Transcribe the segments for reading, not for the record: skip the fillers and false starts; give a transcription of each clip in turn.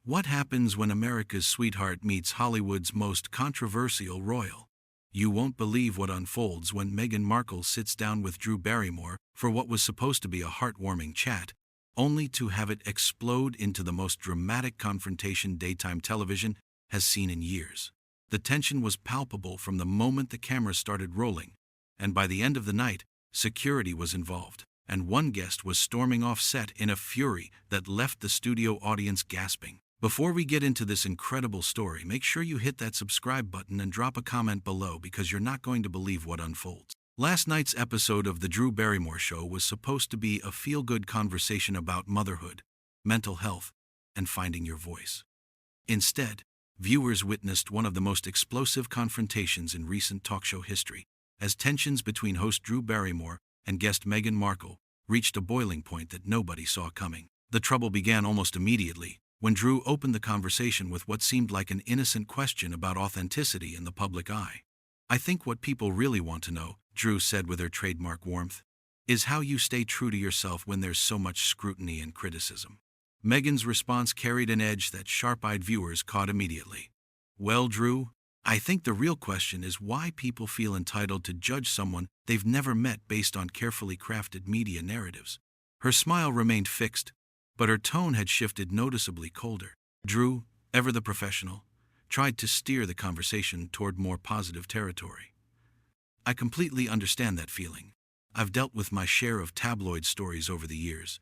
What happens when America's sweetheart meets Hollywood's most controversial royal? You won't believe what unfolds when Meghan Markle sits down with Drew Barrymore for what was supposed to be a heartwarming chat, only to have it explode into the most dramatic confrontation daytime television has seen in years. The tension was palpable from the moment the cameras started rolling, and by the end of the night, security was involved, and one guest was storming off set in a fury that left the studio audience gasping. Before we get into this incredible story, make sure you hit that subscribe button and drop a comment below because you're not going to believe what unfolds. Last night's episode of The Drew Barrymore Show was supposed to be a feel-good conversation about motherhood, mental health, and finding your voice. Instead, viewers witnessed one of the most explosive confrontations in recent talk show history, as tensions between host Drew Barrymore and guest Meghan Markle reached a boiling point that nobody saw coming. The trouble began almost immediately, when Drew opened the conversation with what seemed like an innocent question about authenticity in the public eye. "I think what people really want to know," Drew said with her trademark warmth, "is how you stay true to yourself when there's so much scrutiny and criticism." Meghan's response carried an edge that sharp-eyed viewers caught immediately. "Well, Drew, I think the real question is why people feel entitled to judge someone they've never met based on carefully crafted media narratives." Her smile remained fixed, but her tone had shifted noticeably colder. Drew, ever the professional, tried to steer the conversation toward more positive territory. "I completely understand that feeling. I've dealt with my share of tabloid stories over the years.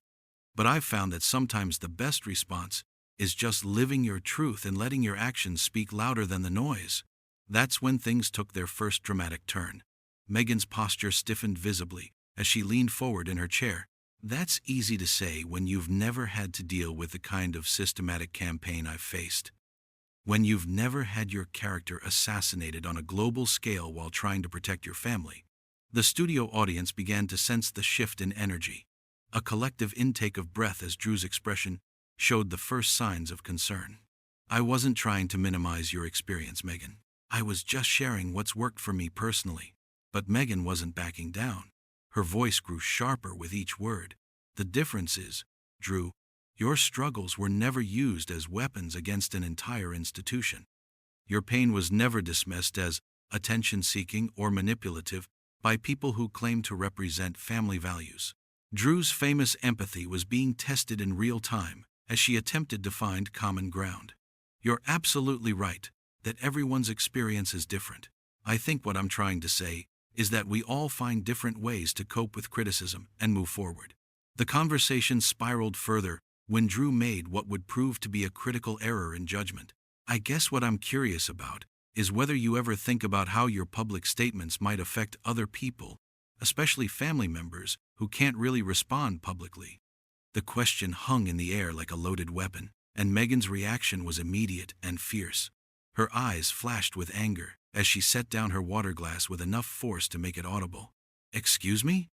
But I've found that sometimes the best response is just living your truth and letting your actions speak louder than the noise." That's when things took their first dramatic turn. Meghan's posture stiffened visibly as she leaned forward in her chair. "That's easy to say when you've never had to deal with the kind of systematic campaign I've faced. When you've never had your character assassinated on a global scale while trying to protect your family." The studio audience began to sense the shift in energy, a collective intake of breath as Drew's expression showed the first signs of concern. "I wasn't trying to minimize your experience, Meghan. I was just sharing what's worked for me personally." But Meghan wasn't backing down. Her voice grew sharper with each word. "The difference is, Drew, your struggles were never used as weapons against an entire institution. Your pain was never dismissed as attention-seeking or manipulative by people who claim to represent family values." Drew's famous empathy was being tested in real time as she attempted to find common ground. "You're absolutely right that everyone's experience is different. I think what I'm trying to say is that we all find different ways to cope with criticism and move forward." The conversation spiraled further when Drew made what would prove to be a critical error in judgment. "I guess what I'm curious about is whether you ever think about how your public statements might affect other people, especially family members who can't really respond publicly." The question hung in the air like a loaded weapon, and Meghan's reaction was immediate and fierce. Her eyes flashed with anger as she set down her water glass with enough force to make it audible. "Excuse me?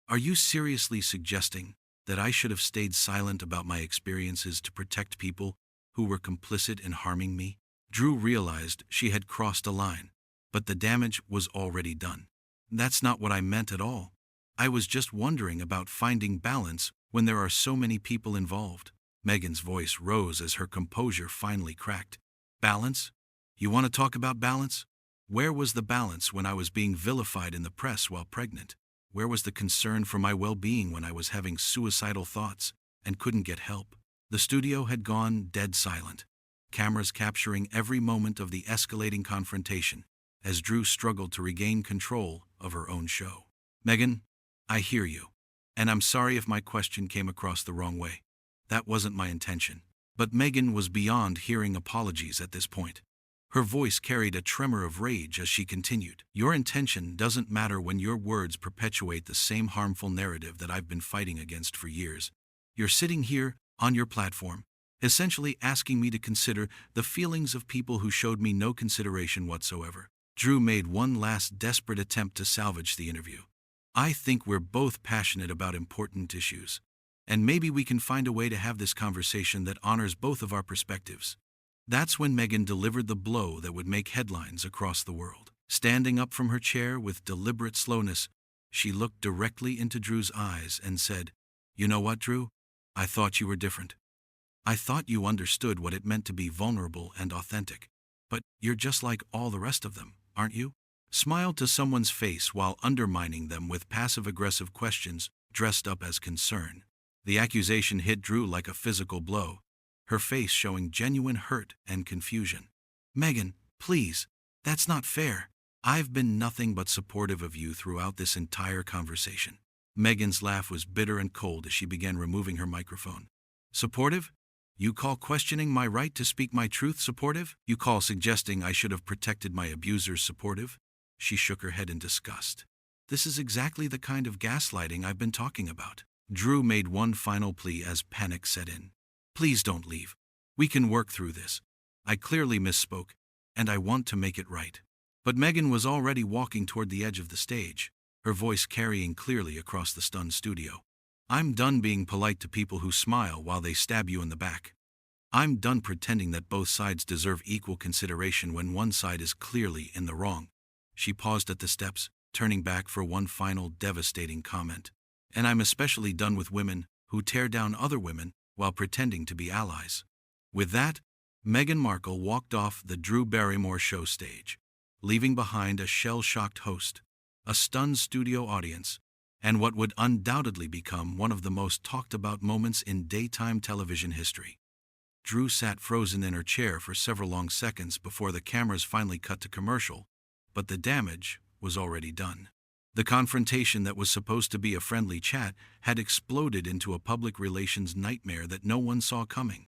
Are you seriously suggesting that I should have stayed silent about my experiences to protect people who were complicit in harming me?" Drew realized she had crossed a line, but the damage was already done. "That's not what I meant at all. I was just wondering about finding balance when there are so many people involved." Meghan's voice rose as her composure finally cracked. "Balance? You want to talk about balance? Where was the balance when I was being vilified in the press while pregnant? Where was the concern for my well-being when I was having suicidal thoughts and couldn't get help?" The studio had gone dead silent, cameras capturing every moment of the escalating confrontation as Drew struggled to regain control of her own show. "Meghan, I hear you, and I'm sorry if my question came across the wrong way. That wasn't my intention." But Meghan was beyond hearing apologies at this point. Her voice carried a tremor of rage as she continued. "Your intention doesn't matter when your words perpetuate the same harmful narrative that I've been fighting against for years. You're sitting here, on your platform, essentially asking me to consider the feelings of people who showed me no consideration whatsoever." Drew made one last desperate attempt to salvage the interview. "I think we're both passionate about important issues, and maybe we can find a way to have this conversation that honors both of our perspectives." That's when Meghan delivered the blow that would make headlines across the world. Standing up from her chair with deliberate slowness, she looked directly into Drew's eyes and said, "You know what, Drew? I thought you were different. I thought you understood what it meant to be vulnerable and authentic. But you're just like all the rest of them, aren't you? Smiled to someone's face while undermining them with passive-aggressive questions dressed up as concern. The accusation hit Drew like a physical blow, her face showing genuine hurt and confusion. Meghan, please, that's not fair. I've been nothing but supportive of you throughout this entire conversation. Meghan's laugh was bitter and cold as she began removing her microphone. Supportive? You call questioning my right to speak my truth supportive? You call suggesting I should have protected my abusers supportive? She shook her head in disgust. This is exactly the kind of gaslighting I've been talking about. Drew made one final plea as panic set in. Please don't leave. We can work through this. I clearly misspoke, and I want to make it right. But Meghan was already walking toward the edge of the stage, her voice carrying clearly across the stunned studio. I'm done being polite to people who smile while they stab you in the back. I'm done pretending that both sides deserve equal consideration when one side is clearly in the wrong. She paused at the steps, turning back for one final devastating comment. And I'm especially done with women who tear down other women while pretending to be allies. With that, Meghan Markle walked off the Drew Barrymore show stage, leaving behind a shell-shocked host, a stunned studio audience, and what would undoubtedly become one of the most talked-about moments in daytime television history. Drew sat frozen in her chair for several long seconds before the cameras finally cut to commercial, but the damage was already done. The confrontation that was supposed to be a friendly chat had exploded into a public relations nightmare that no one saw coming.